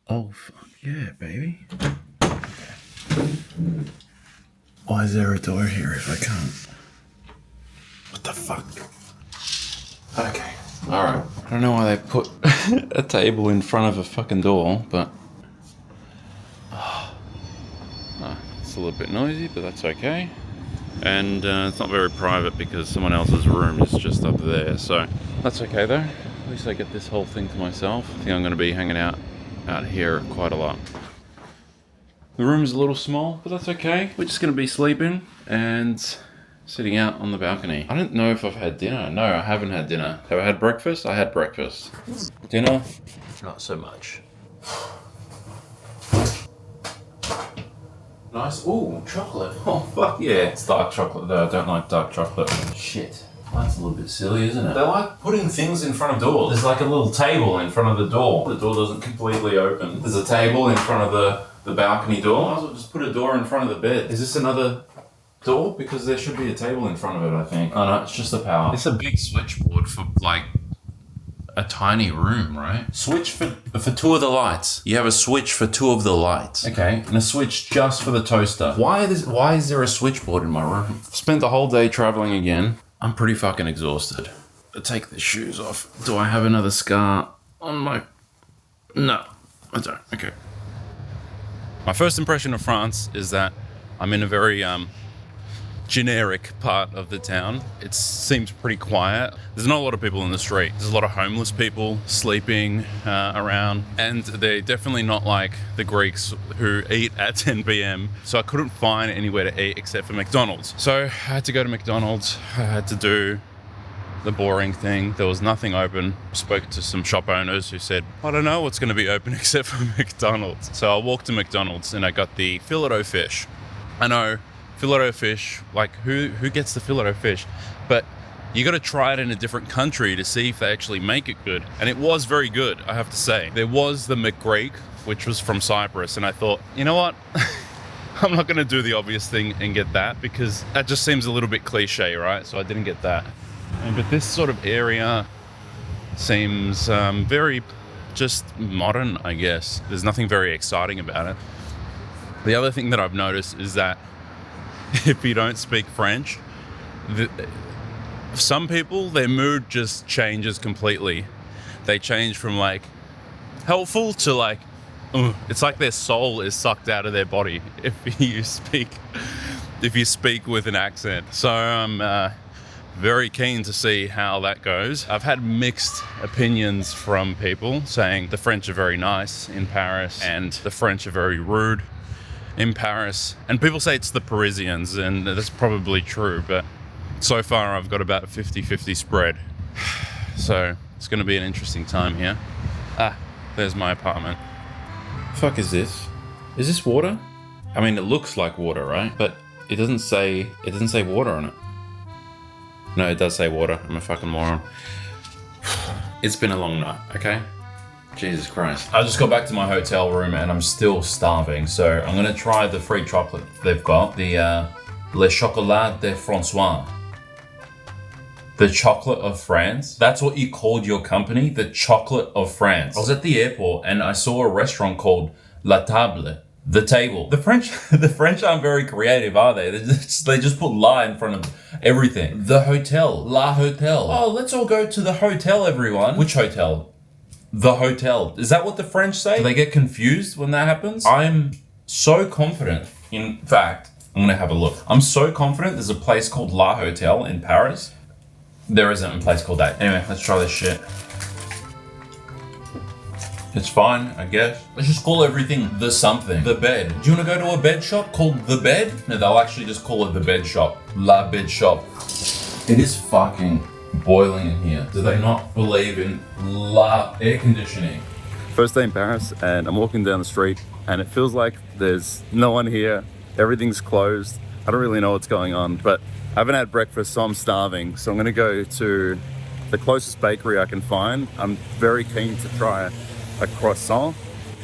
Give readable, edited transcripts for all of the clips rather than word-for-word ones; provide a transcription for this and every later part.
Oh, fuck yeah, baby. Okay. Why is there a door here if I can't? What the fuck? Okay, alright. I don't know why they put a table in front of a fucking door, but... it's a little bit noisy, but that's okay. And it's not very private because someone else's room is just up there, so that's okay though. At least I get this whole thing to myself. I think I'm going to be hanging out here quite a lot. The room's a little small, but that's okay. We're just going to be sleeping and sitting out on the balcony. I don't know if I've had dinner. No, I haven't had dinner. Have I had breakfast? I had breakfast. Dinner? Not so much. Nice. Ooh, chocolate. Oh, fuck yeah. It's dark chocolate though. I don't like dark chocolate. Shit. That's a little bit silly, isn't it? They like putting things in front of doors. There's like a little table in front of the door. The door doesn't completely open. There's a table in front of the balcony door. Might as well just put a door in front of the bed. Is this another door? Because there should be a table in front of it, I think. Oh no, it's just the power. It's a big switchboard for like a tiny room, right? Switch for two of the lights. You have a switch for two of the lights. Okay, and a switch just for the toaster. Why is there a switchboard in my room? I've spent the whole day traveling again. I'm pretty fucking exhausted. I'll take the shoes off. Do I have another scar on my... No, I don't. Okay. My first impression of France is that I'm in a very generic part of the town. It seems pretty quiet. There's not a lot of people in the street. There's a lot of homeless people sleeping around, and they're definitely not like the Greeks who eat at 10 p.m. So I couldn't find anywhere to eat except for McDonald's. So I had to go to McDonald's. I had to do the boring thing. There was nothing open. I spoke to some shop owners who said, I don't know what's going to be open except for McDonald's. So I walked to McDonald's and I got the filet-o-fish. I know, filet-o-fish, like who gets the filet-o-fish? But you got to try it in a different country to see if they actually make it good. And it was very good, I have to say. There was the McGreek, which was from Cyprus, and I thought, you know what? I'm not going to do the obvious thing and get that because that just seems a little bit cliche, right? So I didn't get that. But this sort of area seems very just modern, I guess. There's nothing very exciting about it. The other thing that I've noticed is that if you don't speak French, some people, their mood just changes completely. They change from like helpful to like, it's like their soul is sucked out of their body if you speak with an accent. So I'm very keen to see how that goes. I've had mixed opinions from people saying the French are very nice in Paris and the French are very rude in Paris. And people say it's the Parisians, and that's probably true, but so far I've got about a 50-50 spread. So it's going to be an interesting time here. There's my apartment. The fuck is this? Is this water? I mean, it looks like water, right? But it doesn't say water on it. No, it does say water. I'm a fucking moron. It's been a long night, okay? Jesus Christ. I just got back to my hotel room and I'm still starving, so I'm gonna try the free chocolate they've got. The Le Chocolat de François. The chocolate of France. That's what you called your company? The chocolate of France. I was at the airport and I saw a restaurant called La Table. The table. The French aren't very creative, are they? They just put la in front of everything. The hotel. La Hotel. Oh, let's all go to the hotel, everyone. Which hotel? The hotel. Is that what the French say? Do they get confused when that happens? I'm so confident. In fact, I'm gonna have a look. I'm so confident there's a place called La Hotel in Paris. There isn't a place called that. Anyway, let's try this shit. It's fine, I guess. Let's just call everything the something. The bed. Do you want to go to a bed shop called The Bed? No, they'll actually just call it The Bed Shop. La Bed Shop. It is fucking boiling in here. Do they not believe in la air conditioning? First day in Paris, and I'm walking down the street, and it feels like there's no one here. Everything's closed. I don't really know what's going on, but I haven't had breakfast, so I'm starving. So I'm gonna go to the closest bakery I can find. I'm very keen to try a croissant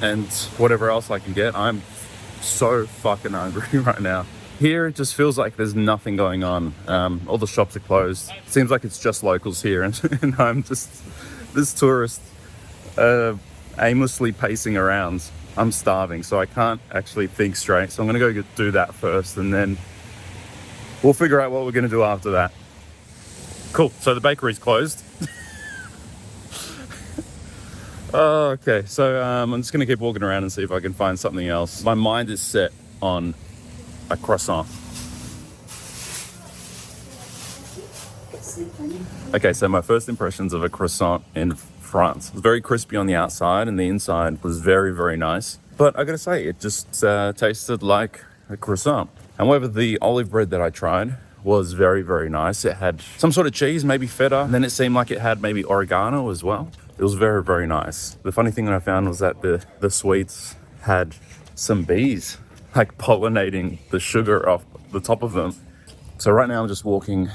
and whatever else I can get. I'm so fucking hungry right now. Here it just feels like there's nothing going on. All the shops are closed. It seems like it's just locals here and I'm just this tourist. aimlessly pacing around. I'm starving, so I can't actually think straight. So I'm gonna go do that first, and then we'll figure out what we're gonna do after that. Cool, so the bakery's closed. Oh, okay, so I'm just gonna keep walking around and see if I can find something else. My mind is set on a croissant. Okay, so my first impressions of a croissant in France. It was very crispy on the outside, and the inside was very, very nice. But I gotta say, it just tasted like a croissant. However, the olive bread that I tried was very, very nice. It had some sort of cheese, maybe feta, and then it seemed like it had maybe oregano as well. It was very, very nice. The funny thing that I found was that the sweets had some bees, like pollinating the sugar off the top of them. So right now I'm just walking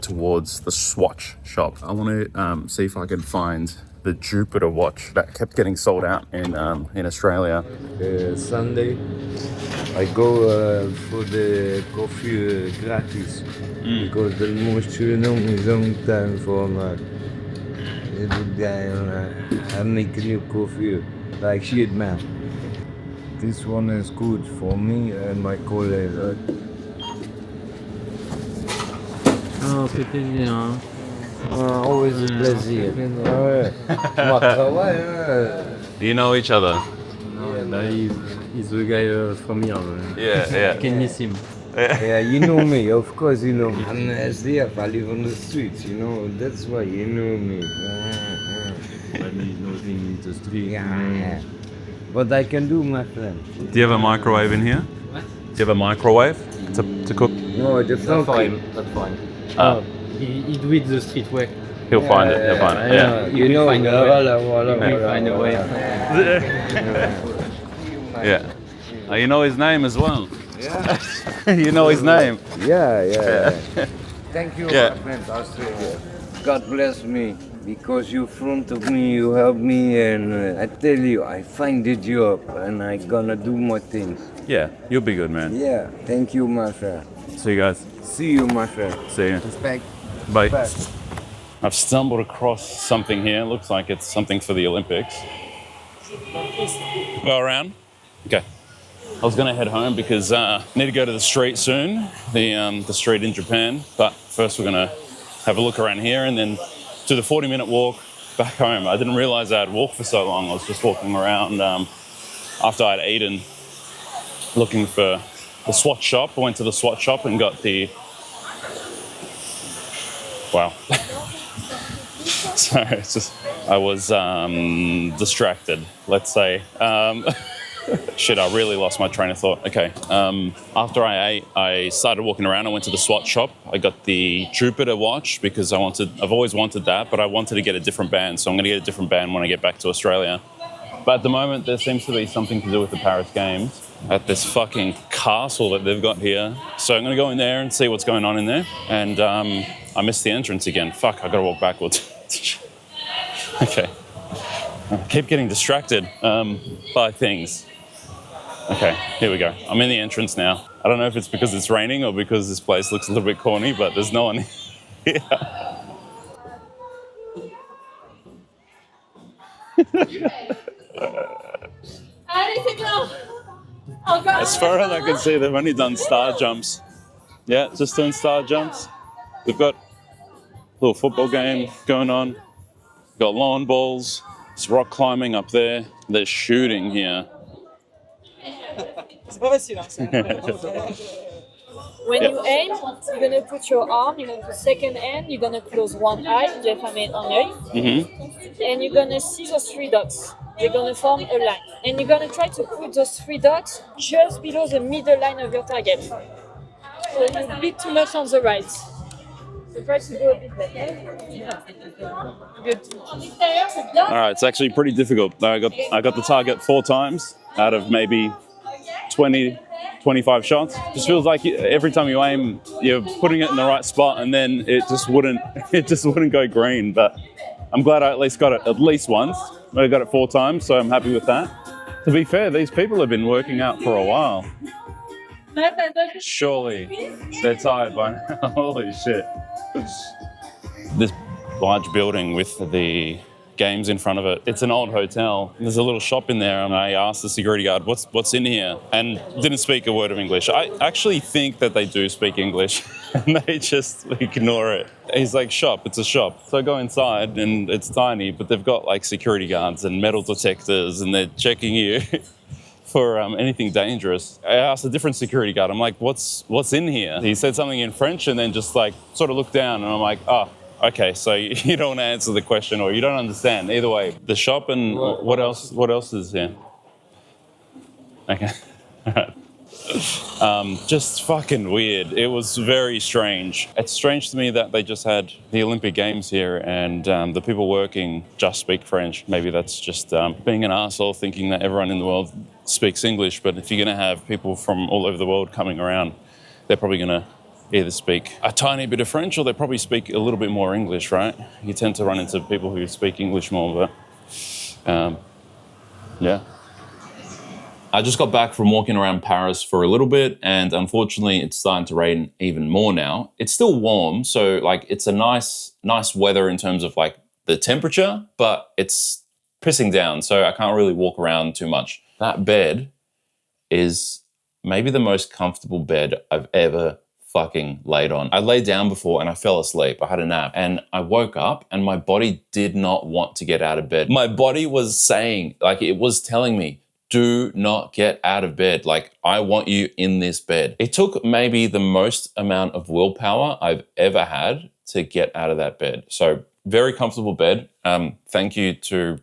towards the swatch shop. I want to see if I can find the Jupiter watch that kept getting sold out in Australia. Sunday, I go for the coffee gratis because the most long time for every day I make new coffee like shit, man. This one is good for me and my colleague. Oh, c'était bien. Always a pleasure. Do you know each other? He's the guy from here. Yeah. I can miss him. Yeah, you know me, of course you know me. I'm SDF, I live on the streets, you know, that's why you know me. But he knows me in the street. Yeah. What I can do, my friend. Do you have a microwave in here? What? Do you have a microwave to cook? No, the Not for front. him. Not for him. He do it the street way. He'll find it. He'll find it. Yeah. You know, find a way. voilà. Find a way. Yeah. You know his name as well. Yeah. You know his name. Yeah. Thank you, Yeah. my friend, Australia. God bless me, because you front of me, you help me, and I tell you, I find the job, and I gonna do more things. Yeah, you'll be good, man. Yeah, thank you, my friend. See you guys. See you, my friend. See you. Respect. Bye. Bye. I've stumbled across something here. Looks like it's something for the Olympics. Go around. Okay. I was going to head home because I need to go to the street soon, the street in Japan. But first we're going to have a look around here and then do the 40-minute walk back home. I didn't realize I'd walked for so long. I was just walking around after I'd eaten, looking for the swatch shop. I went to the swatch shop and got the... Wow. So it's just, I was distracted, let's say. Shit, I really lost my train of thought. Okay, after I ate, I started walking around. I went to the swatch shop. I got the Jupiter watch because I've always wanted that, but I wanted to get a different band. So I'm gonna get a different band when I get back to Australia. But at the moment, there seems to be something to do with the Paris Games at this fucking castle that they've got here. So I'm gonna go in there and see what's going on in there. And I missed the entrance again. Fuck, I gotta walk backwards. Okay. I keep getting distracted by things. Okay, here we go. I'm in the entrance now. I don't know if it's because it's raining or because this place looks a little bit corny, but there's no one here. As far as I can see, they've only done star jumps. Yeah, just doing star jumps. We've got a little football game going on. We've got lawn bowls. There's rock climbing up there. There's shooting here. When you aim, you're gonna put your arm, you're gonna put second hand, you're gonna close one eye, j'ai fermé un œil, and you're gonna see those three dots. They're gonna form a line. And you're gonna try to put those three dots just below the middle line of your target. So you're a bit too much on the right. So try to go a bit left. Good. All right, it's actually pretty difficult. I got the target 4 times out of maybe 20, 25 shots. Just feels like every time you aim, you're putting it in the right spot, and then it just wouldn't go green. But I'm glad I at least got it at least once. I got it 4 times, so I'm happy with that. To be fair, these people have been working out for a while. Surely they're tired by now. Holy shit. This large building with the games in front of it. It's an old hotel. There's a little shop in there, and I asked the security guard, what's in here? And didn't speak a word of English. I actually think that they do speak English, and they just ignore it. He's like, shop, it's a shop. So I go inside, and it's tiny, but they've got like security guards and metal detectors, and they're checking you for anything dangerous. I asked a different security guard, I'm like, what's in here? He said something in French, and then just like sort of looked down, and I'm like, oh, okay, so you don't want to answer the question, or you don't understand. Either way, the shop and what else is here? Okay. Just fucking weird. It was very strange. It's strange to me that they just had the Olympic Games here, and the people working just speak French. Maybe that's just being an arsehole thinking that everyone in the world speaks English, but if you're going to have people from all over the world coming around, they're probably going to either speak a tiny bit of French, or they probably speak a little bit more English, right? You tend to run into people who speak English more, but yeah. I just got back from walking around Paris for a little bit, and unfortunately it's starting to rain even more now. It's still warm, so like it's a nice weather in terms of like the temperature, but it's pissing down, so I can't really walk around too much. That bed is maybe the most comfortable bed I've ever fucking laid on. I laid down before and I fell asleep. I had a nap and I woke up and my body did not want to get out of bed. My body was saying, like it was telling me, do not get out of bed. Like, I want you in this bed. It took maybe the most amount of willpower I've ever had to get out of that bed. So very comfortable bed. Thank you to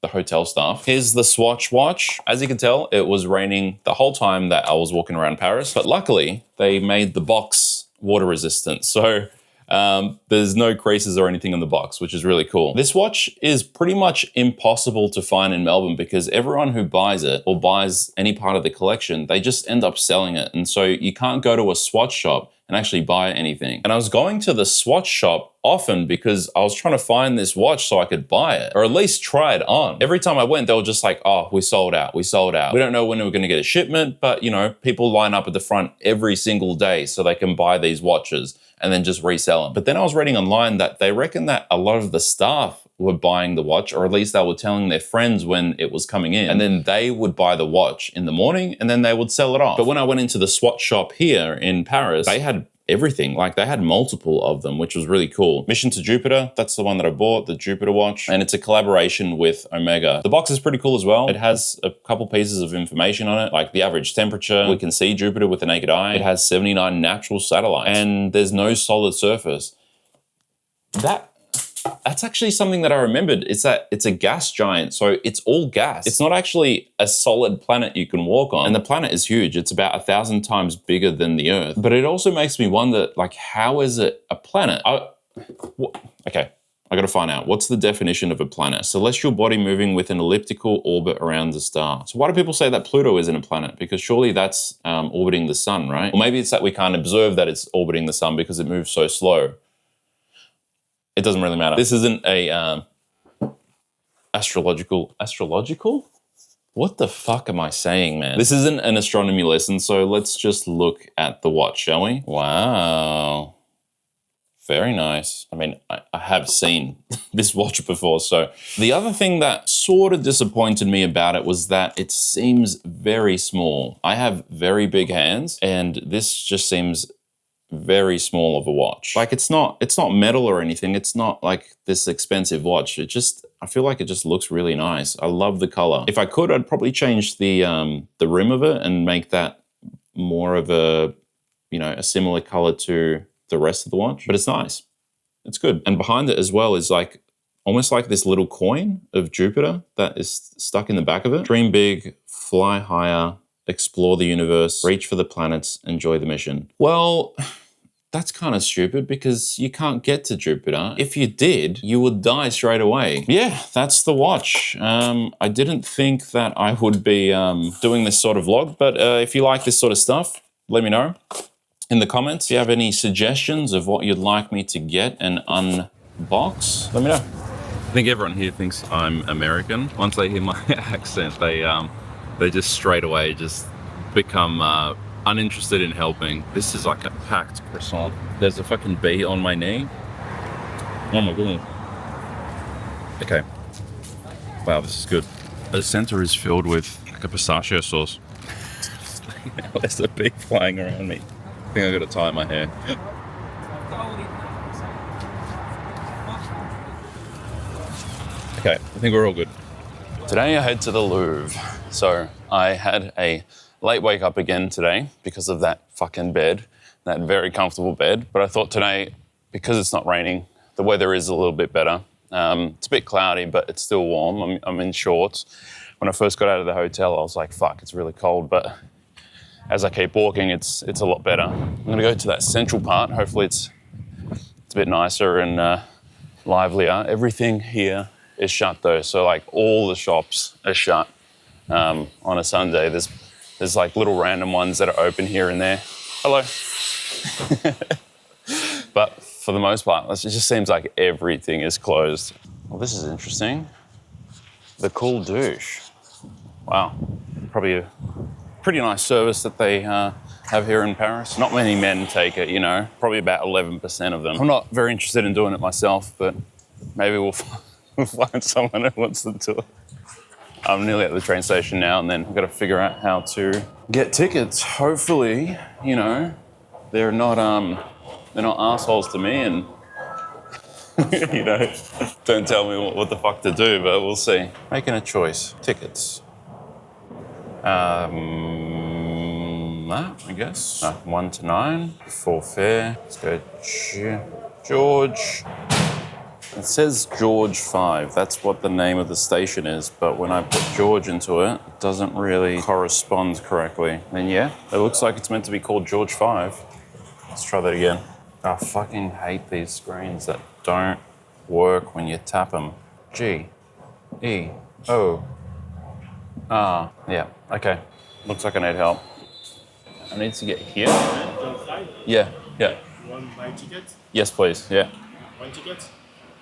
the hotel staff. Here's the swatch watch. As you can tell, it was raining the whole time that I was walking around Paris, but luckily they made the box water resistant. So there's no creases or anything on the box, which is really cool. This watch is pretty much impossible to find in Melbourne because everyone who buys it or buys any part of the collection, they just end up selling it. And so you can't go to a swatch shop and actually buy anything. And I was going to the swatch shop often because I was trying to find this watch so I could buy it, or at least try it on. Every time I went, they were just like, oh, we sold out, we sold out. We don't know when we're gonna get a shipment, but you know, people line up at the front every single day so they can buy these watches and then just resell them. But then I was reading online that they reckon that a lot of the staff were buying the watch, or at least they were telling their friends when it was coming in, and then they would buy the watch in the morning and then they would sell it off. But when I went into the swatch shop here in Paris, they had everything. Like, they had multiple of them, which was really cool. Mission to Jupiter, that's the one that I bought, the Jupiter watch, and it's a collaboration with Omega. The box is pretty cool as well. It has a couple pieces of information on it, like the average temperature. We can see Jupiter with the naked eye. It has 79 natural satellites, and there's no solid surface. That's actually something that I remembered. It's that it's a gas giant, so it's all gas. It's not actually a solid planet you can walk on. And the planet is huge. It's about 1,000 times bigger than the Earth. But it also makes me wonder, like, how is it a planet? Okay, I gotta find out. What's the definition of a planet? Celestial body moving with an elliptical orbit around the star. So why do people say that Pluto isn't a planet? Because surely that's orbiting the sun, right? Or maybe it's that we can't observe that it's orbiting the sun because it moves so slow. It doesn't really matter. This isn't a astrological? What the fuck am I saying, man? This isn't an astronomy lesson, so let's just look at the watch, shall we? Wow. Very nice. I mean, I have seen this watch before, so. The other thing that sort of disappointed me about it was that it seems very small. I have very big hands, and this just seems very small of a watch. Like, it's not metal or anything. It's not like this expensive watch. I feel like it just looks really nice. I love the color. If I could, I'd probably change the rim of it and make that more of a, you know, a similar color to the rest of the watch. But it's nice. It's good. And behind it as well is like almost like this little coin of Jupiter that is stuck in the back of it. Dream big, fly higher, explore the universe, reach for the planets, enjoy the mission. Well, that's kind of stupid because you can't get to Jupiter. If you did, you would die straight away. Yeah, that's the watch. I didn't think that I would be doing this sort of vlog, but if you like this sort of stuff, let me know in the comments. If you have any suggestions of what you'd like me to get and unbox, let me know. I think everyone here thinks I'm American. Once they hear my accent, they just straight away just become uninterested in helping. This is like a packed croissant. There's a fucking bee on my knee. Oh my goodness. Okay. Wow, this is good. The center is filled with like a pistachio sauce. There's a bee flying around me. I think I gotta tie my hair. Okay, I think we're all good. Today I head to the Louvre. So I had a late wake up again today because of that fucking bed, that very comfortable bed. But I thought today, because it's not raining, the weather is a little bit better. It's a bit cloudy, but it's still warm. I'm in shorts. When I first got out of the hotel, I was like, fuck, it's really cold. But as I keep walking, it's a lot better. I'm gonna go to that central part. Hopefully it's a bit nicer and livelier. Everything here is shut though. So like all the shops are shut on a Sunday. There's like little random ones that are open here and there. Hello. But for the most part, it just seems like everything is closed. Well, this is interesting. The cool douche. Wow. Probably a pretty nice service that they have here in Paris. Not many men take it, you know, probably about 11% of them. I'm not very interested in doing it myself, but maybe we'll find someone who wants to do it. I'm nearly at the train station now, and then I've got to figure out how to get tickets. Hopefully, you know, they're not assholes to me and, you know, don't tell me what the fuck to do, but we'll see. Making a choice. Tickets. That, I guess. 1 to 9. Full fare. Let's go George. It says George 5. That's what the name of the station is, but when I put George into it, it doesn't really correspond correctly. And yeah, it looks like it's meant to be called George 5. Let's try that again. I fucking hate these screens that don't work when you tap them. G-E-O-R. Yeah, okay. Looks like I need help. I need to get here. Yeah. You want my ticket? Yes, please, yeah. 1 ticket?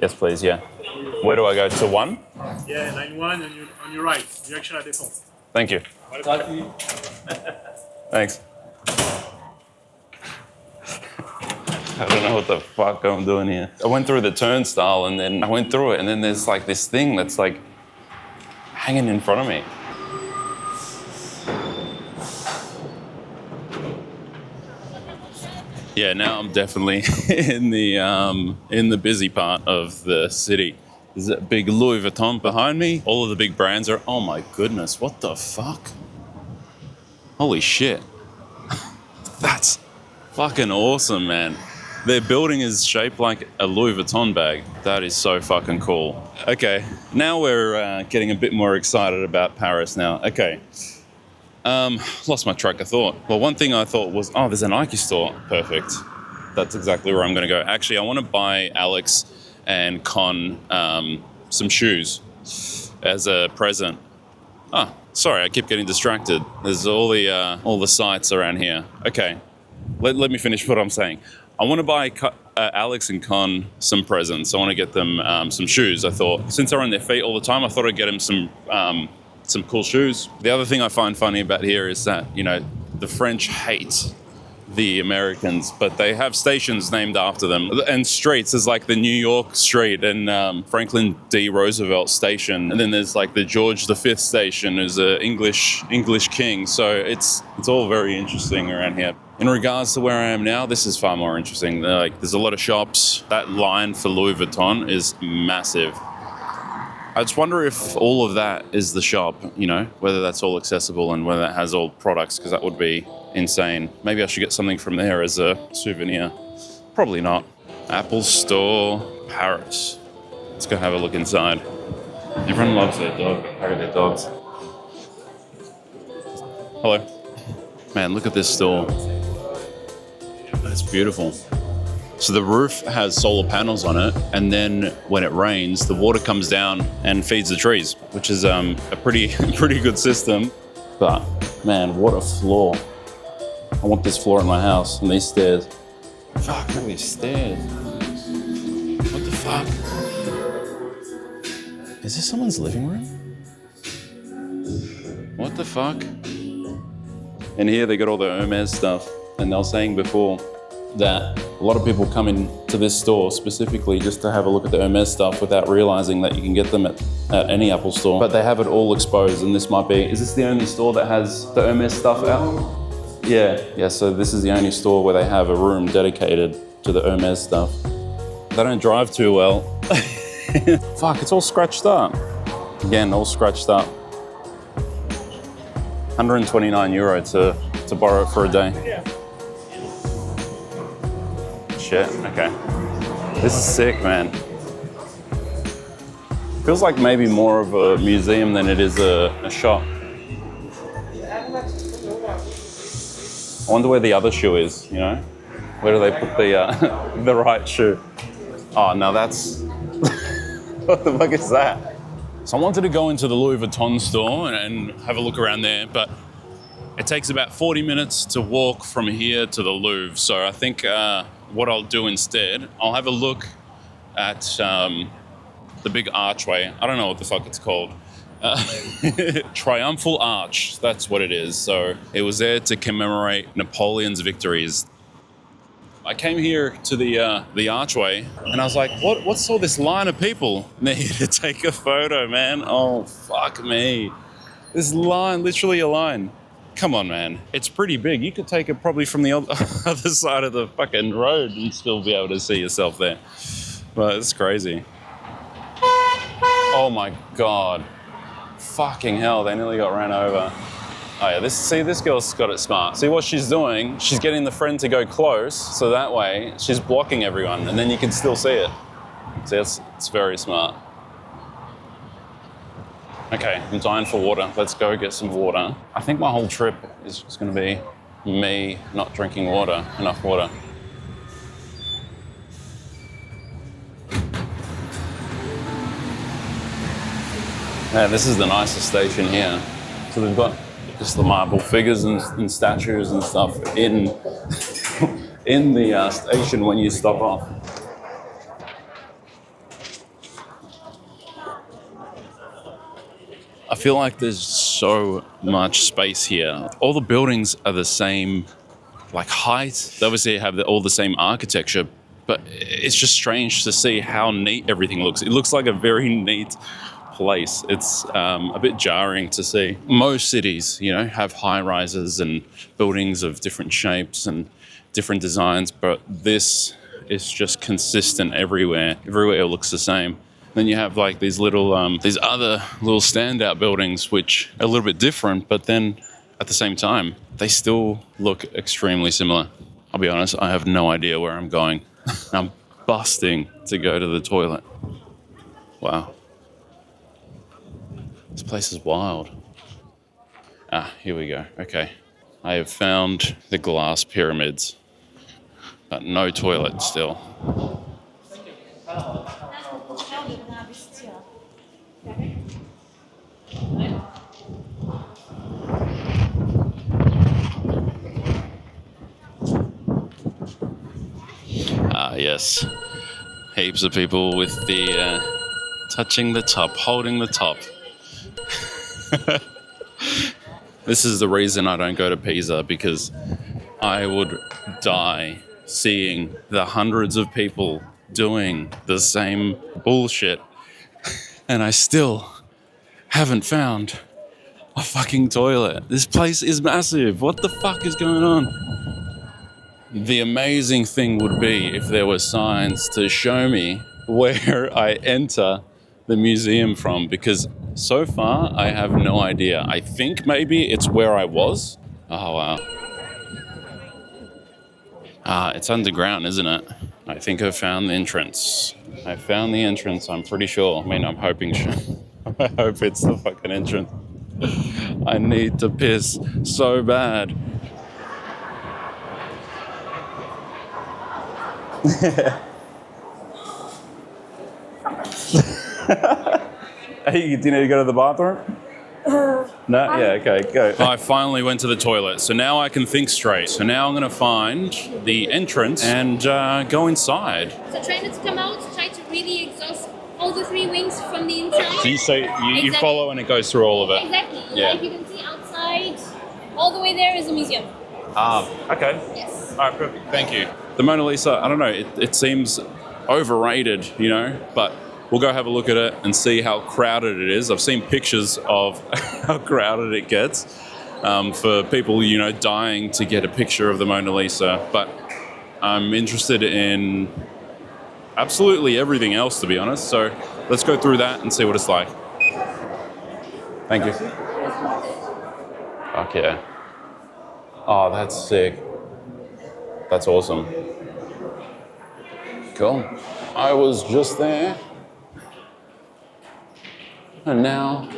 Yes, please, yeah. Where do I go, to 1? Yeah, line 1 on your right, direction à Défense. Thank you. Thanks. I don't know what the fuck I'm doing here. I went through the turnstile and then I went through it and then there's like this thing that's like hanging in front of me. Yeah, now I'm definitely in the busy part of the city. There's a big Louis Vuitton behind me. All of the big brands are, oh my goodness, what the fuck? Holy shit. That's fucking awesome, man. Their building is shaped like a Louis Vuitton bag. That is so fucking cool. Okay, now we're getting a bit more excited about Paris now. Okay. Lost my track of thought. Well, one thing I thought was, oh, there's a Nike store. Perfect. That's exactly where I'm going to go. Actually, I want to buy Alex and Con some shoes as a present. Oh, sorry, I keep getting distracted. There's all the sites around here. Okay, let me finish what I'm saying. I want to buy Alex and Con some presents. I want to get them some shoes. I thought, since they're on their feet all the time, I thought I'd get them some cool shoes. The other thing I find funny about here is that, you know, the French hate the Americans, but they have stations named after them. And streets, there's like the New York Street and Franklin D. Roosevelt Station. And then there's like the George V Station, who's an English king. So it's all very interesting around here. In regards to where I am now, this is far more interesting. There's a lot of shops. That line for Louis Vuitton is massive. I just wonder if all of that is the shop, you know, whether that's all accessible and whether it has all products, because that would be insane. Maybe I should get something from there as a souvenir. Probably not. Apple Store, Paris. Let's go have a look inside. Everyone loves their dog. Carry their dogs. Hello. Man, look at this store. That's beautiful. So the roof has solar panels on it, and then when it rains, the water comes down and feeds the trees, which is a pretty good system. But man, what a floor. I want this floor in my house and these stairs. Fuck, look at these stairs. What the fuck? Is this someone's living room? What the fuck? And here they got all the Hermes stuff. And they were saying before, that a lot of people come into this store specifically just to have a look at the Hermes stuff without realizing that you can get them at any Apple store. But they have it all exposed, and this might be, is this the only store that has the Hermes stuff out? Yeah, so this is the only store where they have a room dedicated to the Hermes stuff. They don't drive too well. Fuck, it's all scratched up. Again, all scratched up. 129 euro to borrow it for a day. Shit, okay. This is sick, man. Feels like maybe more of a museum than it is a shop. I wonder where the other shoe is, you know? Where do they put the the right shoe? Oh, now that's... What the fuck is that? So I wanted to go into the Louis Vuitton store and have a look around there, but it takes about 40 minutes to walk from here to the Louvre. So I think what I'll do instead, I'll have a look at the big archway. I don't know what the fuck it's called. Triumphal Arch, that's what it is. So it was there to commemorate Napoleon's victories. I came here to the archway and I was like, what's all this line of people need to take a photo, man? Oh, fuck me. This line, literally a line. Come on, man. It's pretty big. You could take it probably from the other side of the fucking road and still be able to see yourself there. But it's crazy. Oh my God. Fucking hell, they nearly got ran over. Oh yeah, this girl's got it smart. See what she's doing? She's getting the friend to go close, so that way she's blocking everyone, and then you can still see it. See, it's very smart. Okay, I'm dying for water. Let's go get some water. I think my whole trip is just gonna be me not drinking enough water. Yeah, this is the nicest station here. So they've got just the marble figures and statues and stuff in the station when you stop off. I feel like there's so much space here. All the buildings are the same, like height. They obviously have all the same architecture, but it's just strange to see how neat everything looks. It looks like a very neat place. It's a bit jarring to see. Most cities, you know, have high rises and buildings of different shapes and different designs, but this is just consistent everywhere. Everywhere looks the same. Then you have like these these other little standout buildings which are a little bit different, but then at the same time, they still look extremely similar. I'll be honest, I have no idea where I'm going. I'm busting to go to the toilet. Wow. This place is wild. Ah, here we go. Okay. I have found the glass pyramids, but no toilet still. Ah, yes. Heaps of people with the touching the top, holding the top. This is the reason I don't go to Pisa, because I would die seeing the hundreds of people doing the same bullshit, and I still haven't found a fucking toilet. This place is massive. What the fuck is going on? The amazing thing would be if there were signs to show me where I enter the museum from, because so far I have no idea. I think maybe it's where I was. Oh wow. It's underground, isn't it? I think I found the entrance. I found the entrance, I'm pretty sure. I mean, I'm hoping I hope it's the fucking entrance. I need to piss so bad. Hey, do you need to go to the bathroom? No? Yeah, okay, go. I finally went to the toilet, so now I can think straight. So now I'm going to find the entrance and go inside. So try not to come out, try to really exhaust all the three wings from the inside. So you follow and it goes through all of it? Exactly. Yeah. Like you can see outside, all the way there is a museum. Ah, okay. Yes. All right, perfect. Thank you. The Mona Lisa, I don't know, it seems overrated, you know, but we'll go have a look at it and see how crowded it is. I've seen pictures of how crowded it gets for people, you know, dying to get a picture of the Mona Lisa. But I'm interested in absolutely everything else, to be honest. So let's go through that and see what it's like. Thank you. Fuck yeah. Oh, that's sick. That's awesome. Cool. I was just there. And now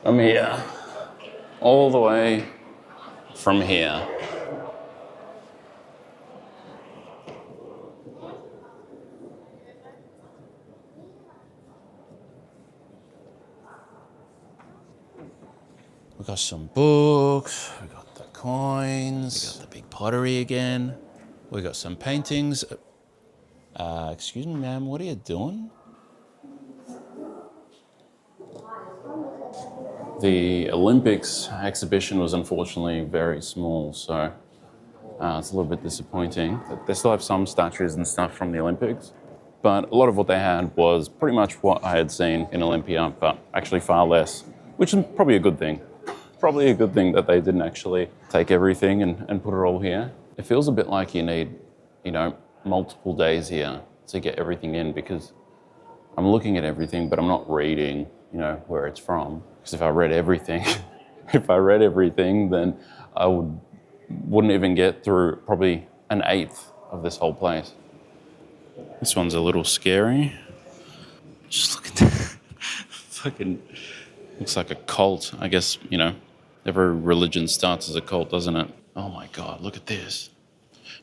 I'm here. All the way from here. We got some books, we got the coins, we got the big pottery again, we got some paintings. Excuse me, ma'am, what are you doing? The Olympics exhibition was unfortunately very small, so it's a little bit disappointing. They still have some statues and stuff from the Olympics, but a lot of what they had was pretty much what I had seen in Olympia, but actually far less, which is probably a good thing. Probably a good thing that they didn't actually take everything and put it all here. It feels a bit like you need, you know, multiple days here to get everything in, because I'm looking at everything, but I'm not reading, you know, where it's from. Because if I read everything, then I wouldn't even get through probably an eighth of this whole place. This one's a little scary. Just look at that. Fucking looks like a cult. I guess, you know, every religion starts as a cult, doesn't it? Oh my God, look at this.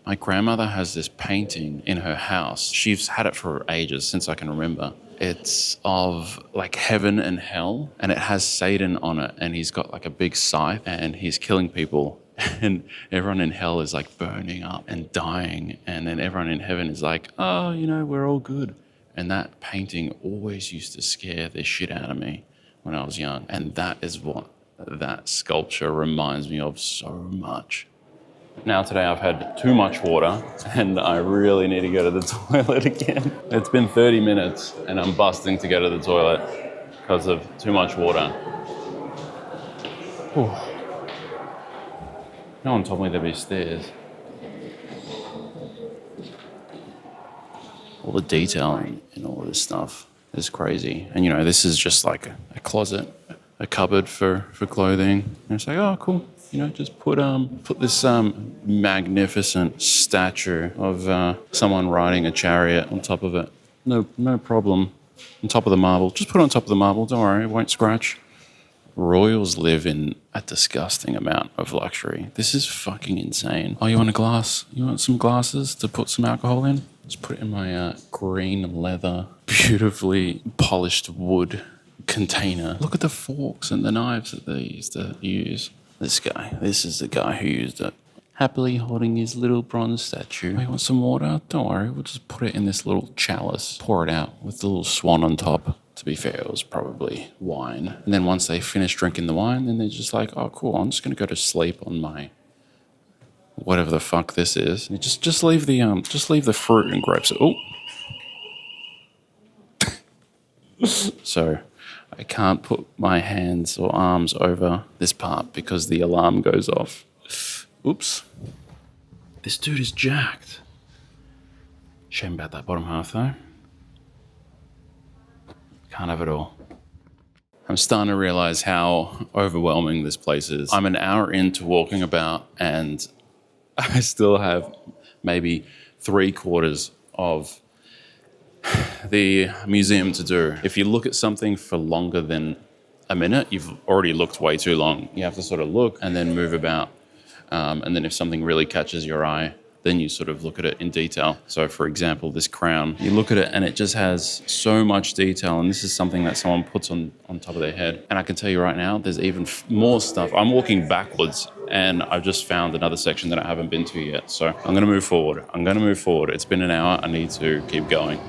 My grandmother has this painting in her house. She's had it for ages, since I can remember. It's of like heaven and hell, and it has Satan on it, and he's got like a big scythe and he's killing people, and everyone in hell is like burning up and dying, and then everyone in heaven is like, oh, you know, we're all good. And that painting always used to scare the shit out of me when I was young, and that is what that sculpture reminds me of so much. Now today I've had too much water and I really need to go to the toilet again. It's been 30 minutes and I'm busting to go to the toilet because of too much water. Whew. No one told me there'd be stairs. All the detail in all of this stuff is crazy. And you know, this is just like a closet, a cupboard for clothing. And it's like, oh, cool. You know, just put this magnificent statue of someone riding a chariot on top of it. No problem. On top of the marble. Just put it on top of the marble. Don't worry, it won't scratch. Royals live in a disgusting amount of luxury. This is fucking insane. Oh, you want a glass? You want some glasses to put some alcohol in? Just put it in my green leather, beautifully polished wood container. Look at the forks and the knives that they used to use. This is the guy who used it. Happily holding his little bronze statue. Oh, you want some water? Don't worry, we'll just put it in this little chalice. Pour it out with the little swan on top. To be fair, it was probably wine. And then once they finish drinking the wine, then they're just like, oh, cool, I'm just gonna go to sleep on my whatever the fuck this is. And just leave the fruit and grapes. Oh. So I can't put my hands or arms over this part because the alarm goes off. Oops. This dude is jacked. Shame about that bottom half though. Can't have it all. I'm starting to realize how overwhelming this place is. I'm an hour into walking about and I still have maybe 3/4 of the museum to do. If you look at something for longer than a minute, you've already looked way too long. You have to sort of look and then move about. And then if something really catches your eye, then you sort of look at it in detail. So for example, this crown, you look at it and it just has so much detail. And this is something that someone puts on top of their head. And I can tell you right now, there's even more stuff. I'm walking backwards and I've just found another section that I haven't been to yet. So I'm gonna move forward. It's been an hour, I need to keep going.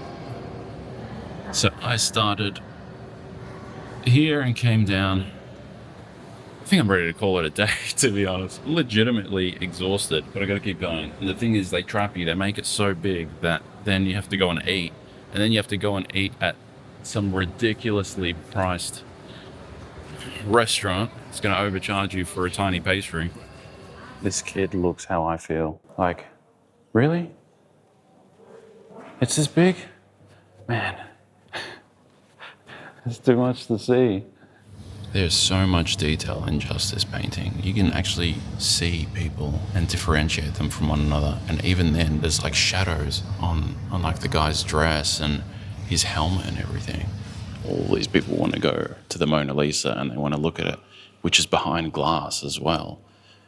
So I started here and came down think I'm ready to call it a day, to be honest. I'm legitimately exhausted, but I gotta keep going. And the thing is, they trap you, they make it so big that then you have to go and eat. And then you have to go and eat at some ridiculously priced restaurant. It's gonna overcharge you for a tiny pastry. This kid looks how I feel. Like, really? It's this big? Man, it's too much to see. There's so much detail in just this painting. You can actually see people and differentiate them from one another. And even then, there's like shadows on like the guy's dress and his helmet and everything. All these people want to go to the Mona Lisa and they want to look at it, which is behind glass as well,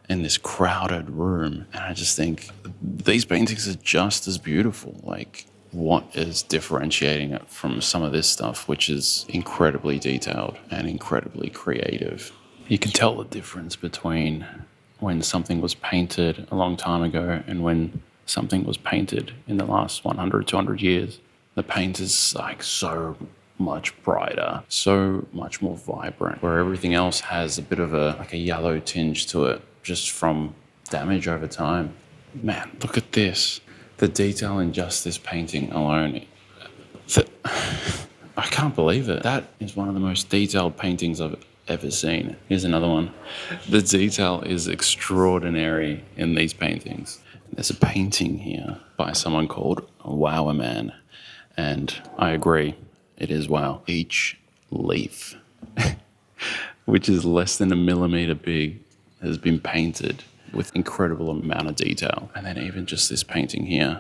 in this crowded room. And I just think these paintings are just as beautiful. Like, what is differentiating it from some of this stuff, which is incredibly detailed and incredibly creative? You can tell the difference between when something was painted a long time ago and when something was painted in the last 100, 200 years. The paint is like so much brighter, so much more vibrant, where everything else has a bit of a yellow tinge to it just from damage over time. Man, look at this. The detail in just this painting alone, I can't believe it. That is one of the most detailed paintings I've ever seen. Here's another one. The detail is extraordinary in these paintings. There's a painting here by someone called Wow Man, and I agree, it is wow. Each leaf, which is less than a millimeter big, has been painted with incredible amount of detail. And then even just this painting here,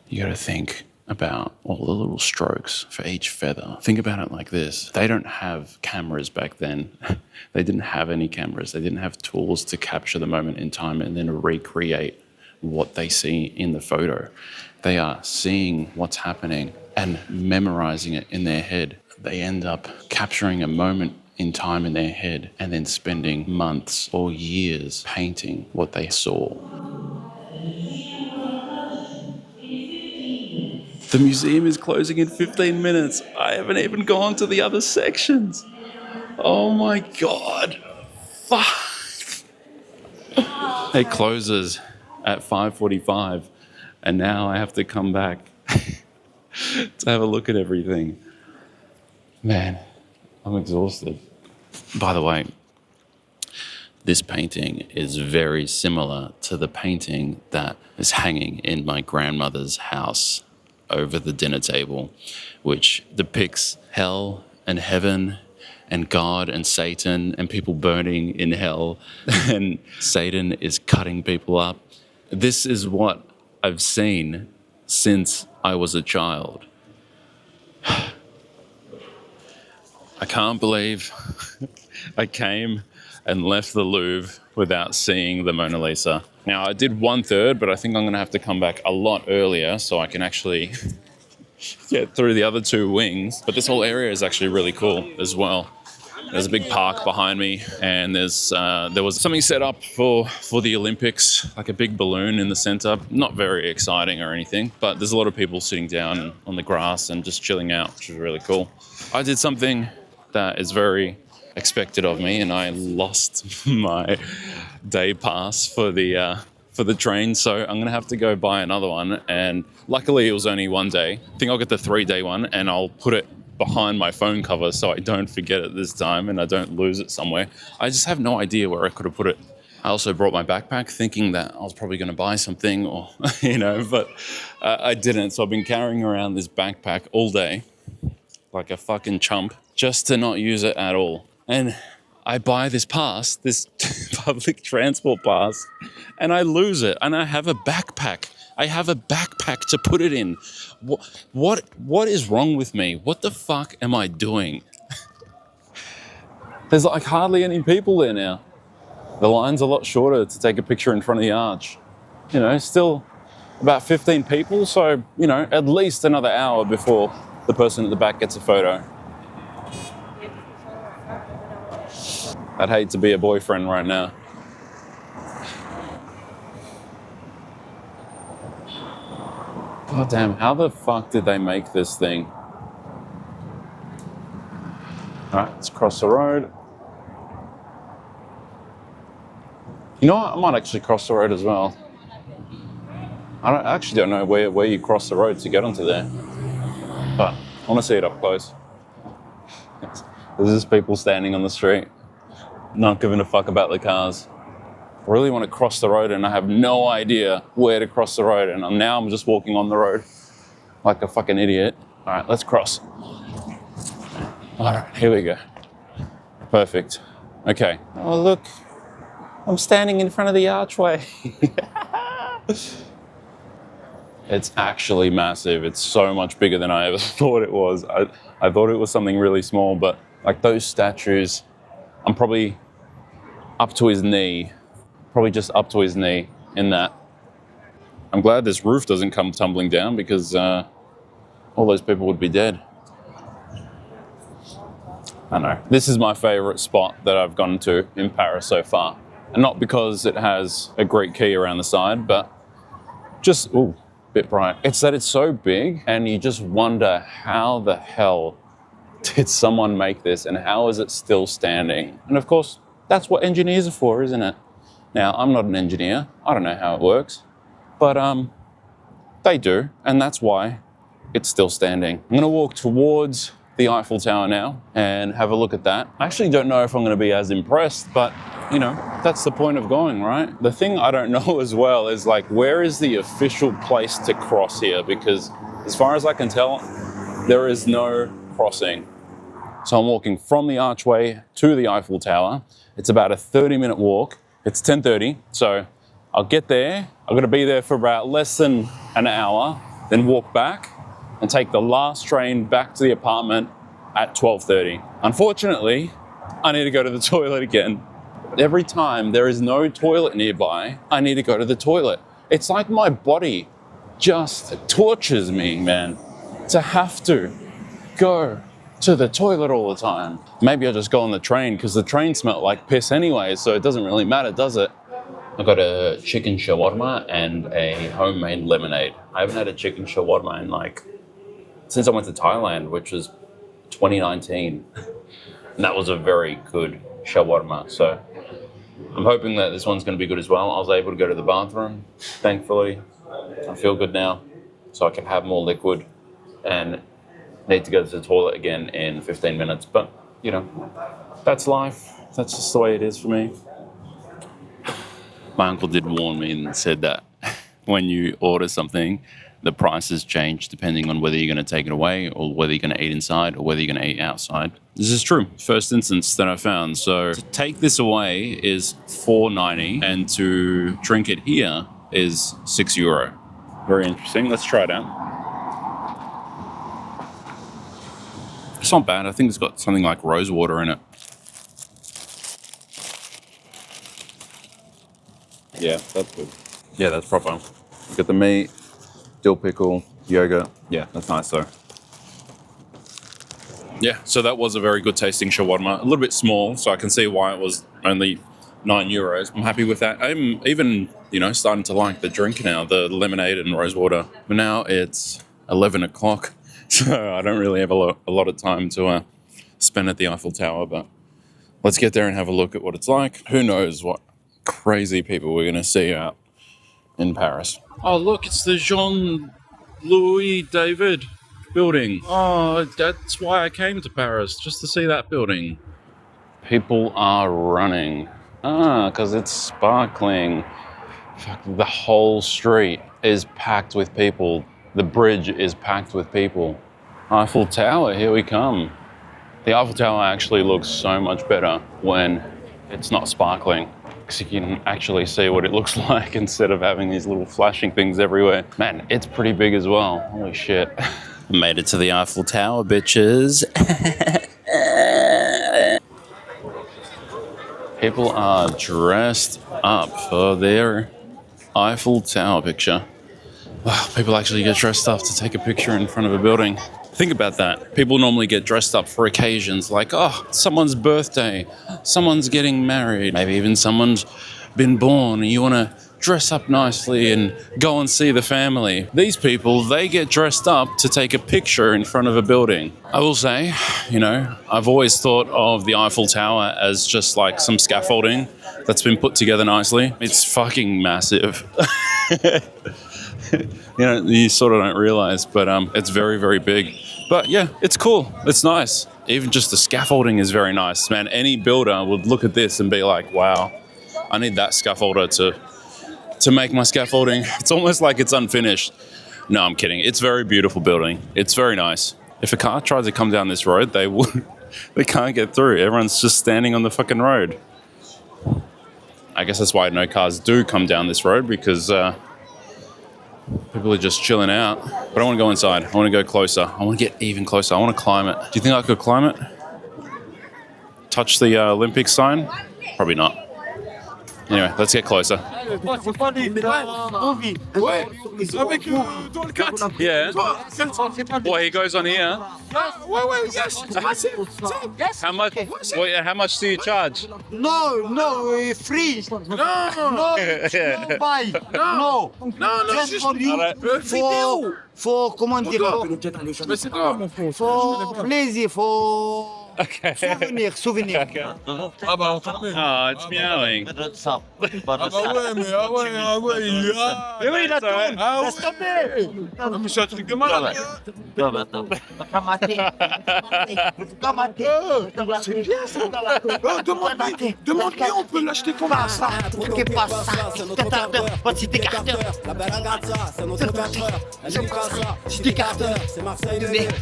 you got to think about all the little strokes for each feather. Think about it like this. They don't have cameras back then. They didn't have any cameras. They didn't have tools to capture the moment in time and then recreate what they see in the photo. They are seeing what's happening and memorizing it in their head. They end up capturing a moment in time in their head and then spending months or years painting what they saw. The museum is closing in 15 minutes. I haven't even gone to the other sections. Oh my God. Fuck. It closes at 5:45 and now I have to come back to have a look at everything. Man, I'm exhausted. By the way, this painting is very similar to the painting that is hanging in my grandmother's house over the dinner table, which depicts hell and heaven and God and Satan and people burning in hell and Satan is cutting people up. This is what I've seen since I was a child. I can't believe I came and left the Louvre without seeing the Mona Lisa. Now, I did 1/3, but I think I'm gonna have to come back a lot earlier so I can actually get through the other 2 wings. But this whole area is actually really cool as well. There's a big park behind me, and there was something set up for the Olympics, like a big balloon in the center. Not very exciting or anything, but there's a lot of people sitting down on the grass and just chilling out, which is really cool. I did something that is very expected of me, and I lost my day pass for the train, so I'm gonna have to go buy another one. And luckily, it was only 1 day. I think I'll get the 3-day one, and I'll put it behind my phone cover so I don't forget it this time and I don't lose it somewhere. I just have no idea where I could have put it. I also brought my backpack thinking that I was probably going to buy something or, but I didn't. So I've been carrying around this backpack all day like a fucking chump just to not use it at all. And I buy this pass, this public transport pass, and I lose it. And I have a backpack. I have a backpack to put it in. What is wrong with me? What the fuck am I doing? There's like hardly any people there now. The line's a lot shorter to take a picture in front of the arch. Still about 15 people. So, at least another hour before the person at the back gets a photo. I'd hate to be a boyfriend right now. God damn, how the fuck did they make this thing? All right, let's cross the road. You know what? I might actually cross the road as well. I actually don't know where you cross the road to get onto there. But I want to see it up close. There's just people standing on the street, not giving a fuck about the cars. I really want to cross the road and I have no idea where to cross the road. And now I'm just walking on the road like a fucking idiot. All right, let's cross. All right, here we go. Perfect. Okay. Oh, look. I'm standing in front of the archway. It's actually massive. It's so much bigger than I ever thought it was. I thought it was something really small, but like those statues, I'm probably up to his knee, probably just up to his knee in that. I'm glad this roof doesn't come tumbling down because all those people would be dead. I know. This is my favorite spot that I've gone to in Paris so far. And not because it has a Greek key around the side, but just, ooh, bit bright. It's that it's so big and you just wonder how the hell did someone make this and how is it still standing? And of course, that's what engineers are for, isn't it? Now, I'm not an engineer. I don't know how it works, but they do. And that's why it's still standing. I'm gonna walk towards the Eiffel Tower now and have a look at that. I actually don't know if I'm gonna be as impressed, but you know, that's the point of going, right? The thing I don't know as well is like, where is the official place to cross here? Because as far as I can tell, there is no crossing. So I'm walking from the archway to the Eiffel Tower. It's about a 30-minute walk. It's 10:30, so I'll get there. I'm gonna be there for about less than an hour, then walk back and take the last train back to the apartment at 12:30. Unfortunately, I need to go to the toilet again. Every time there is no toilet nearby, I need to go to the toilet. It's like my body just tortures me, man, to have to go to the toilet all the time. Maybe I just go on the train because the train smelled like piss anyway, so it doesn't really matter, does it? I got a chicken shawarma and a homemade lemonade. I haven't had a chicken shawarma in since I went to Thailand, which was 2019. And that was a very good shawarma, so I'm hoping that this one's going to be good as well. I was able to go to the bathroom, thankfully. I feel good now, so I can have more liquid and need to go to the toilet again in 15 minutes. But, you know, that's life. That's just the way it is for me. My uncle did warn me and said that when you order something, the prices change depending on whether you're going to take it away or whether you're going to eat inside or whether you're going to eat outside. This is true. First instance that I found. So to take this away is $4.90 and to drink it here is €6. Very interesting. Let's try it out. It's not bad. I think it's got something like rose water in it. Yeah, that's good. Yeah, that's proper. Got the meat, dill pickle, yogurt. Yeah, that's nice though. Yeah, so that was a very good tasting shawarma. A little bit small, so I can see why it was only €9. I'm happy with that. I'm even, starting to like the drink now, the lemonade and rose water. But now it's 11 o'clock, so I don't really have a lot of time to spend at the Eiffel Tower, but let's get there and have a look at what it's like. Who knows what crazy people we're going to see out in Paris. Oh, look, it's the Jean-Louis David building. Oh, that's why I came to Paris, just to see that building. People are running. Because it's sparkling. Fuck, the whole street is packed with people. The bridge is packed with people. Eiffel Tower, here we come. The Eiffel Tower actually looks so much better when it's not sparkling, because you can actually see what it looks like instead of having these little flashing things everywhere. Man, it's pretty big as well. Holy shit. Made it to the Eiffel Tower, bitches. People are dressed up for their Eiffel Tower picture. Wow, people actually get dressed up to take a picture in front of a building. Think about that. People normally get dressed up for occasions like, someone's birthday, someone's getting married, maybe even someone's been born and you want to dress up nicely and go and see the family. These people, they get dressed up to take a picture in front of a building. I will say, you know, I've always thought of the Eiffel Tower as just like some scaffolding that's been put together nicely. It's fucking massive. You know, you sort of don't realize, but it's very, very big. But yeah, it's cool. It's nice. Even just the scaffolding is very nice, man. Any builder would look at this and be like, wow, I need that scaffolder to make my scaffolding. It's almost like it's unfinished. No, I'm kidding. It's a very beautiful building. It's very nice. If a car tries to come down this road, they can't get through. Everyone's just standing on the fucking road. I guess that's why no cars do come down this road, because people are just chilling out. But I want to go inside. I want to go closer. I want to get even closer. I want to climb it. Do you think I could climb it? Touch the Olympic sign? Probably not. Anyway, let's get closer. Yeah. Well, he goes on here. How much? Well, yeah, how much do you charge? No, free. No, buy. No, just for you. For comment dire? For plaisir, for. Okay. Souvenir. Okay. Oh, it's meowing. Mais oui, la tourne. Laisse tomber. Mais c'est un truc de malade. C'est bien ça. Demande-lui, on peut l'acheter combien ça? Che passa? Quanti carteurs?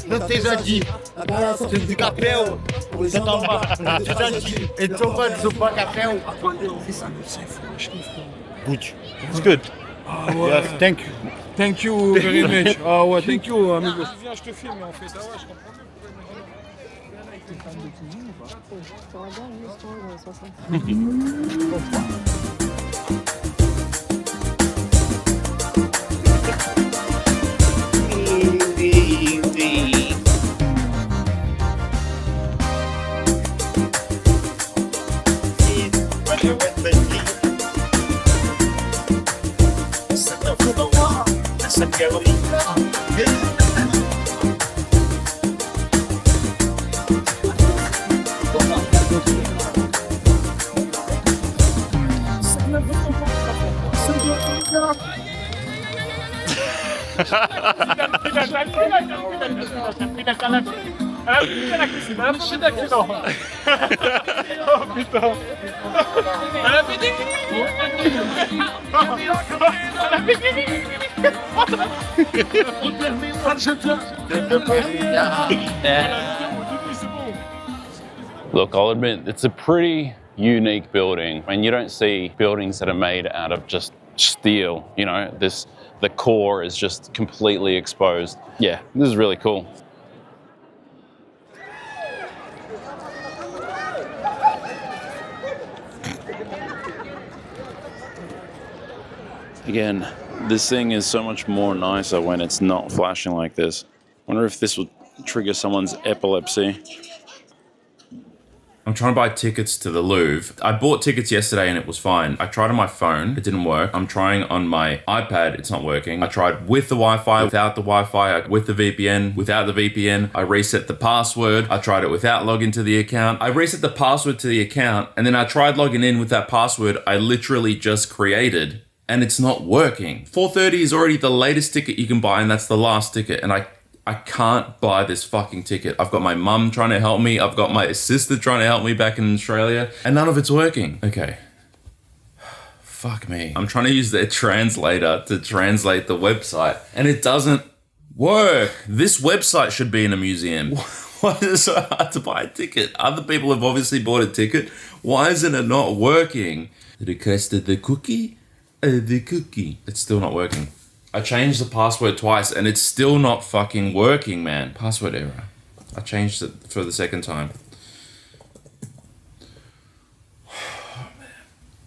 Non t'es dit. C'est du capel. Então vai desupar café. Good. It's good. Yes, thank you. Thank you very much. Ah ouais, thank you, amigo. Viens, je te filme en fait. Ah ouais, je comprends. Look, I'll admit, it's a pretty unique building. I mean, you don't see buildings that are made out of just steel, you know, the core is just completely exposed. Yeah, this is really cool. Again, this thing is so much more nicer when it's not flashing like this. I wonder if this would trigger someone's epilepsy. I'm trying to buy tickets to the Louvre. I bought tickets yesterday and it was fine. I tried on my phone, it didn't work. I'm trying on my iPad, it's not working. I tried with the Wi-Fi, without the Wi-Fi, with the VPN, without the VPN. I reset the password. I tried it without logging to the account. I reset the password to the account and then I tried logging in with that password I literally just created and it's not working. 4:30 is already the latest ticket you can buy and that's the last ticket and I can't buy this fucking ticket. I've got my mum trying to help me. I've got my sister trying to help me back in Australia and none of it's working. Okay. Fuck me. I'm trying to use their translator to translate the website and it doesn't work. This website should be in a museum. Why is it so hard to buy a ticket? Other people have obviously bought a ticket. Why isn't it not working? Requested the cookie? The cookie. It's still not working. I changed the password twice and it's still not fucking working, man. Password error. I changed it for the second time.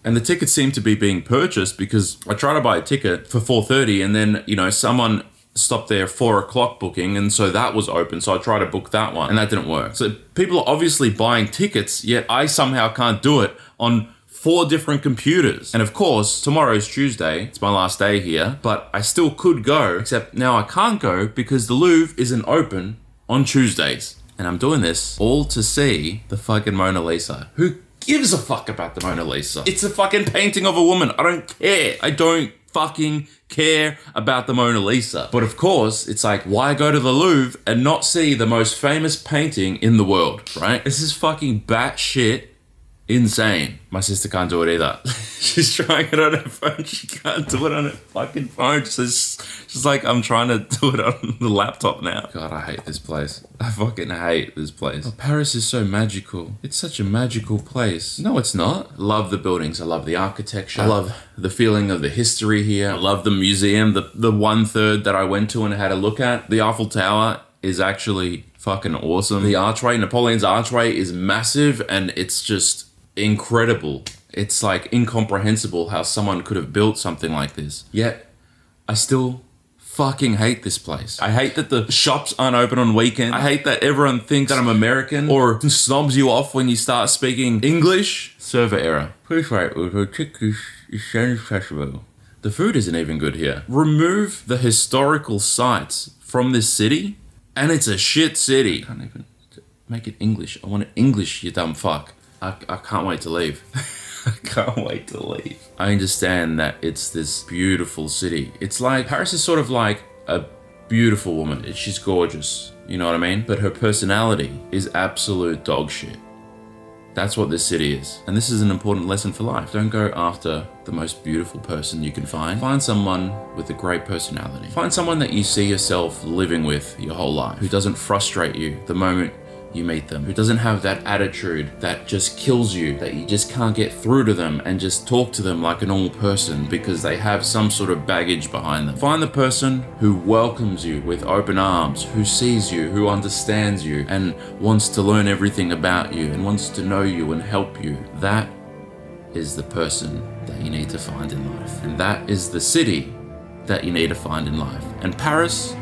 And the tickets seem to be being purchased because I tried to buy a ticket for 4:30 and then, you know, someone stopped their 4 o'clock booking and so that was open. So I tried to book that one and that didn't work. So people are obviously buying tickets, yet I somehow can't do it on 4 different computers. And of course, tomorrow's Tuesday. It's my last day here, but I still could go, except now I can't go because the Louvre isn't open on Tuesdays. And I'm doing this all to see the fucking Mona Lisa. Who gives a fuck about the Mona Lisa? It's a fucking painting of a woman. I don't care. I don't fucking care about the Mona Lisa. But of course, it's like, why go to the Louvre and not see the most famous painting in the world, right? This is fucking batshit insane. My sister can't do it either. She's trying it on her phone. She can't do it on her fucking phone. She's like, I'm trying to do it on the laptop now. God, I hate this place. I fucking hate this place. Oh, Paris is so magical. It's such a magical place. No, it's not. I love the buildings. I love the architecture. I love the feeling of the history here. I love the museum, the 1/3 that I went to and had a look at. The Eiffel Tower is actually fucking awesome. The archway, Napoleon's archway, is massive and it's just incredible. It's like incomprehensible how someone could have built something like this. Yet, I still fucking hate this place. I hate that the shops aren't open on weekends. I hate that everyone thinks that I'm American or snobs you off when you start speaking English. Server error. Please wait, we'll check this as soon as possible. The food isn't even good here. Remove the historical sites from this city and it's a shit city. I can't even make it English. I want it English, you dumb fuck. I can't wait to leave. I can't wait to leave. I understand that it's this beautiful city. It's like, Paris is sort of like a beautiful woman. She's gorgeous, you know what I mean? But her personality is absolute dog shit. That's what this city is. And this is an important lesson for life. Don't go after the most beautiful person you can find. Find someone with a great personality. Find someone that you see yourself living with your whole life, who doesn't frustrate you the moment you meet them, who doesn't have that attitude that just kills you, that you just can't get through to them and just talk to them like a normal person because they have some sort of baggage behind them. Find the person who welcomes you with open arms, who sees you, who understands you and wants to learn everything about you and wants to know you and help you. That is the person that you need to find in life. And that is the city that you need to find in life. And Paris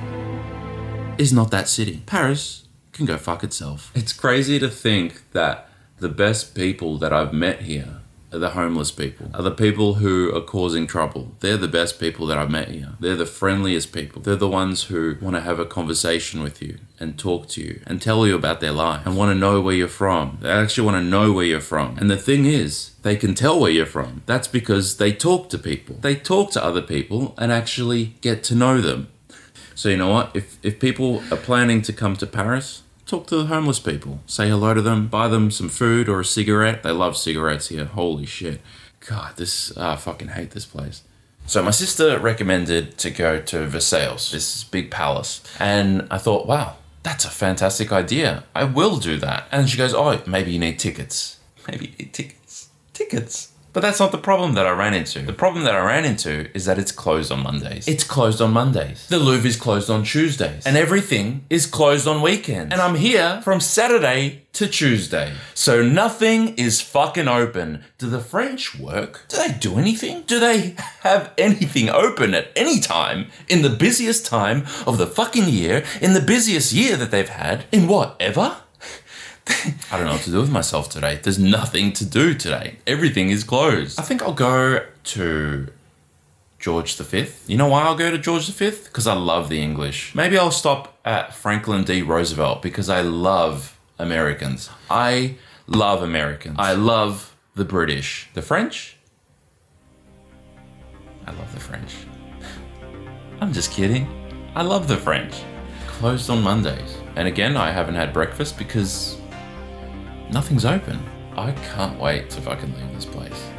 is not that city. Paris can go fuck itself. It's crazy to think that the best people that I've met here are the homeless people, are the people who are causing trouble. They're the best people that I've met here. They're the friendliest people. They're the ones who want to have a conversation with you and talk to you and tell you about their life and want to know where you're from. They actually want to know where you're from. And the thing is, they can tell where you're from. That's because they talk to people. They talk to other people and actually get to know them. So you know what? If people are planning to come to Paris, talk to the homeless people. Say hello to them. Buy them some food or a cigarette. They love cigarettes here. Holy shit. God, I fucking hate this place. So my sister recommended to go to Versailles, this big palace. And I thought, wow, that's a fantastic idea. I will do that. And she goes, oh, maybe you need tickets. Maybe you need tickets. Tickets. But that's not the problem that I ran into. The problem that I ran into is that it's closed on Mondays. It's closed on Mondays. The Louvre is closed on Tuesdays. And everything is closed on weekends. And I'm here from Saturday to Tuesday. So nothing is fucking open. Do the French work? Do they do anything? Do they have anything open at any time in the busiest time of the fucking year, in the busiest year that they've had, in what, ever? I don't know what to do with myself today. There's nothing to do today. Everything is closed. I think I'll go to George V. You know why I'll go to George V? Because I love the English. Maybe I'll stop at Franklin D. Roosevelt because I love Americans. I love Americans. I love the British. The French? I love the French. I'm just kidding. I love the French. Closed on Mondays. And again, I haven't had breakfast because nothing's open. I can't wait to fucking leave this place.